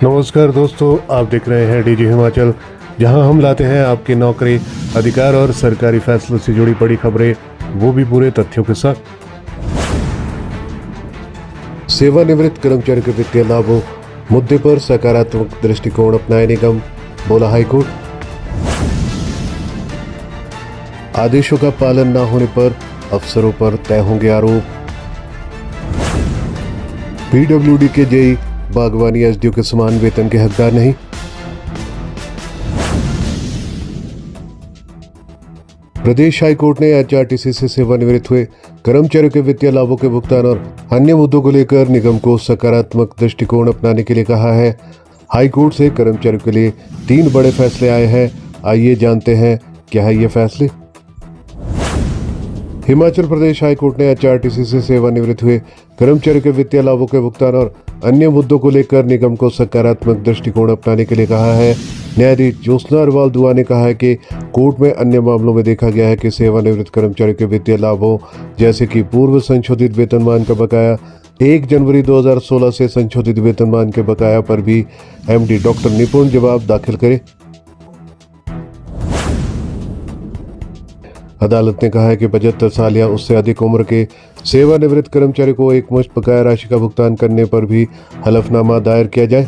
नमस्कार दोस्तों, आप देख रहे हैं डीजी हिमाचल, जहां हम लाते हैं आपके नौकरी, अधिकार और सरकारी फैसलों से जुड़ी बड़ी खबरें, वो भी पूरे तथ्यों के साथ। सेवानिवृत्त कर्मचारियों के वित्तीय लाभों मुद्दे पर सकारात्मक दृष्टिकोण अपनाए निगम, बोला हाईकोर्ट। आदेशों का पालन न होने पर अफसरों पर तय होंगे आरोप। पीडब्ल्यूडी के जेई बागवानी एसडीओ के समान वेतन के हकदार नहीं। प्रदेश हाईकोर्ट ने एचआरटीसी से सेवानिवृत्त हुए कर्मचारियों के वित्तीय लाभों के भुगतान और अन्य मुद्दों को लेकर निगम को सकारात्मक दृष्टिकोण अपनाने के लिए कहा है। हाईकोर्ट से कर्मचारियों के लिए 3 बड़े फैसले आए हैं। आइए जानते हैं क्या है ये फैसले। हिमाचल प्रदेश हाईकोर्ट ने एचआरटीसी से सेवानिवृत्त हुए कर्मचारियों के वित्तीय लाभों के भुगतान और अन्य मुद्दों को लेकर निगम को सकारात्मक दृष्टिकोण अपनाने के लिए कहा है। न्यायाधीश ज्योत्सना अग्रवाल दुआ ने कहा है कि कोर्ट में अन्य मामलों में देखा गया है कि सेवानिवृत्त कर्मचारियों के वित्तीय लाभों जैसे कि पूर्व संशोधित वेतनमान का बकाया 1 जनवरी 2016 से संशोधित वेतनमान के बकाया पर भी एमडी डॉक्टर निपुण जवाब दाखिल करे। अदालत ने कहा है कि 75 साल या उससे अधिक उम्र के सेवानिवृत्त कर्मचारी को एकमुश्त बकाया राशि का भुगतान करने पर भी हलफनामा दायर किया जाए।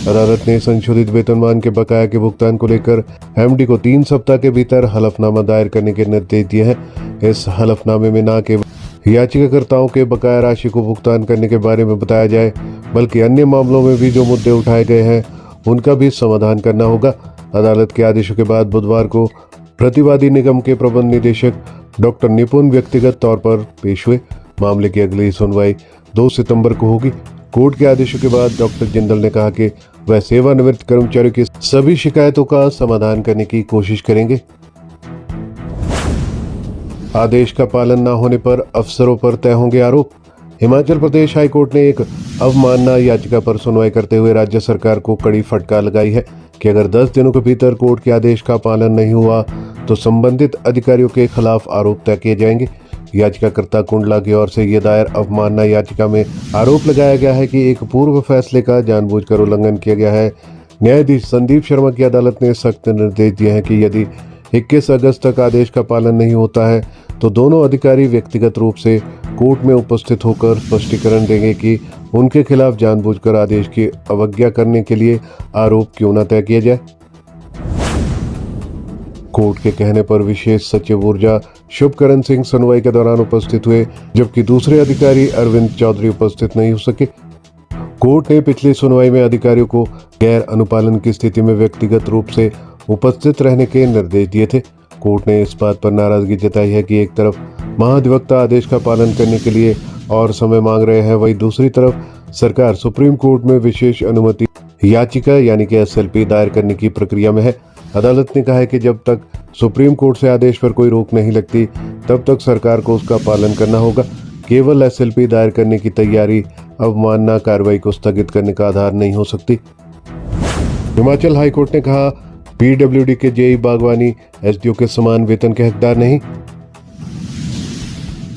अदालत ने संशोधित वेतनमान के बकाया के भुगतान को लेकर एमडी को 3 सप्ताह के भीतर हलफनामा दायर करने के निर्देश दिए हैं। इस हलफनामे में न केवल याचिकाकर्ताओं के बकाया राशि को भुगतान करने के बारे में बताया जाए, बल्कि अन्य मामलों में भी जो मुद्दे उठाए गए हैं उनका भी समाधान करना होगा। अदालत के आदेशों के बाद बुधवार को प्रतिवादी निगम के प्रबंध निदेशक डॉक्टर निपुण व्यक्तिगत तौर पर पेश हुए। मामले की अगली सुनवाई 2 सितंबर को होगी। कोर्ट के आदेशों के बाद डॉक्टर जिंदल ने कहा कि वह सेवानिवृत्त कर्मचारियों की सभी शिकायतों का समाधान करने की कोशिश करेंगे। आदेश का पालन न होने पर अफसरों पर तय होंगे आरोप। हिमाचल प्रदेश हाईकोर्ट ने एक अवमानना याचिका पर सुनवाई करते हुए राज्य सरकार को कड़ी फटकार लगाई है कि अगर 10 दिनों के भीतर कोर्ट के आदेश का पालन नहीं हुआ तो संबंधित अधिकारियों के खिलाफ आरोप तय किए जाएंगे। याचिकाकर्ता कुंडला की ओर से ये दायर अवमानना याचिका में आरोप लगाया गया है कि एक पूर्व फैसले का जानबूझकर उल्लंघन किया गया है। न्यायाधीश संदीप शर्मा की अदालत ने सख्त निर्देश दिए हैं कि यदि 21 अगस्त तक आदेश का पालन नहीं होता है तो दोनों अधिकारी व्यक्तिगत रूप से कोर्ट में उपस्थित होकर स्पष्टीकरण देंगे कि उनके खिलाफ जानबूझकर आदेश की अवज्ञा करने के लिए आरोप क्यों न तय किया जाए। कोर्ट के कहने पर विशेष सचिव ऊर्जा शुभकरण सिंह सुनवाई के दौरान उपस्थित हुए, जबकि दूसरे अधिकारी अरविंद चौधरी उपस्थित नहीं हो सके। कोर्ट ने पिछली सुनवाई में अधिकारियों को गैर अनुपालन की स्थिति में व्यक्तिगत रूप से उपस्थित रहने के निर्देश दिए थे। कोर्ट ने इस बात पर नाराजगी जताई है कि एक तरफ महाधिवक्ता आदेश का पालन करने के लिए और समय मांग रहे हैं, वहीं दूसरी तरफ सरकार सुप्रीम कोर्ट में विशेष अनुमति याचिका यानी कि एसएलपी दायर करने की प्रक्रिया में है। अदालत ने कहा है कि जब तक सुप्रीम कोर्ट से आदेश पर कोई रोक नहीं लगती तब तक सरकार को उसका पालन करना होगा। केवल एसएलपी दायर करने की तैयारी अवमानना कार्रवाई को स्थगित करने का आधार नहीं हो सकती। हिमाचल हाईकोर्ट ने कहा, पीडब्ल्यूडी के जेई बागवानी एसडीओ के समान वेतन के हकदार नहीं।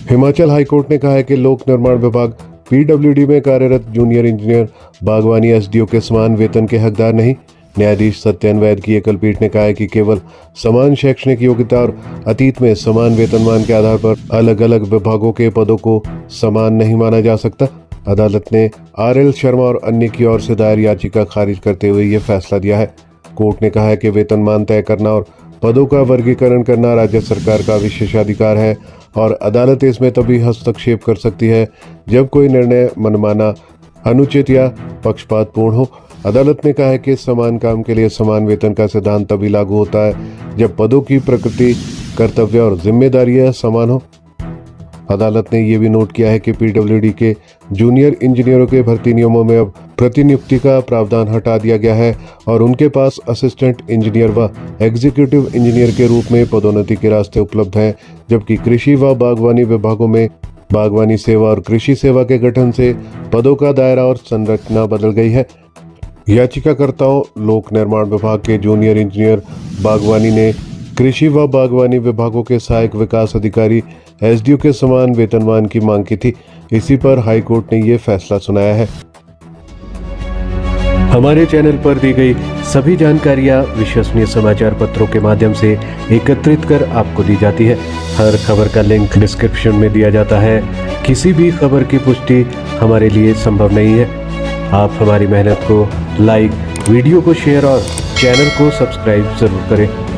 हिमाचल हाईकोर्ट ने कहा है कि लोक निर्माण विभाग पीडब्ल्यूडी में कार्यरत जूनियर इंजीनियर बागवानी एसडीओ के समान वेतन के हकदार नहीं। न्यायाधीश सत्यन वैद की एकल पीठ ने कहा है कि केवल समान शैक्षणिक योग्यता और अतीत में समान वेतनमान के आधार पर अलग अलग विभागों के पदों को समान नहीं माना जा सकता। अदालत ने आरएल शर्मा और अन्य की ओर से दायर याचिका खारिज करते हुए यह फैसला दिया है। कोर्ट ने कहा है कि वेतनमान तय करना और पदों का वर्गीकरण करना राज्य सरकार का विशेषाधिकार है और अदालत इसमें तभी हस्तक्षेप कर सकती है जब कोई निर्णय मनमाना, अनुचित या पक्षपातपूर्ण हो। अदालत ने कहा है कि समान काम के लिए समान वेतन का सिद्धांत तभी लागू होता है जब पदों की प्रकृति, कर्तव्य और जिम्मेदारियां समान हो। अदालत ने यह भी नोट किया है कि पीडब्ल्यूडी के जूनियर इंजीनियरों के भर्ती नियमों में अब प्रतिनियुक्ति का प्रावधान हटा दिया गया है और उनके पास असिस्टेंट इंजीनियर व एग्जीक्यूटिव इंजीनियर के रूप में पदोन्नति के रास्ते उपलब्ध हैं, जबकि कृषि व बागवानी विभागों में बागवानी सेवा और कृषि सेवा के गठन से पदों का दायरा और संरचना बदल गई है। याचिकाकर्ताओं लोक निर्माण विभाग के जूनियर इंजीनियर बागवानी ने कृषि व बागवानी विभागों के सहायक विकास अधिकारी एसडीओ के समान वेतनमान की मांग की थी। इसी पर हाईकोर्ट ने यह फैसला सुनाया है। हमारे चैनल पर दी गई सभी जानकारियां विश्वसनीय समाचार पत्रों के माध्यम से एकत्रित कर आपको दी जाती है। हर खबर का लिंक डिस्क्रिप्शन में दिया जाता है। किसी भी खबर की पुष्टि हमारे लिए संभव नहीं है। आप हमारी मेहनत को लाइक, वीडियो को शेयर और चैनल को सब्सक्राइब जरूर करें।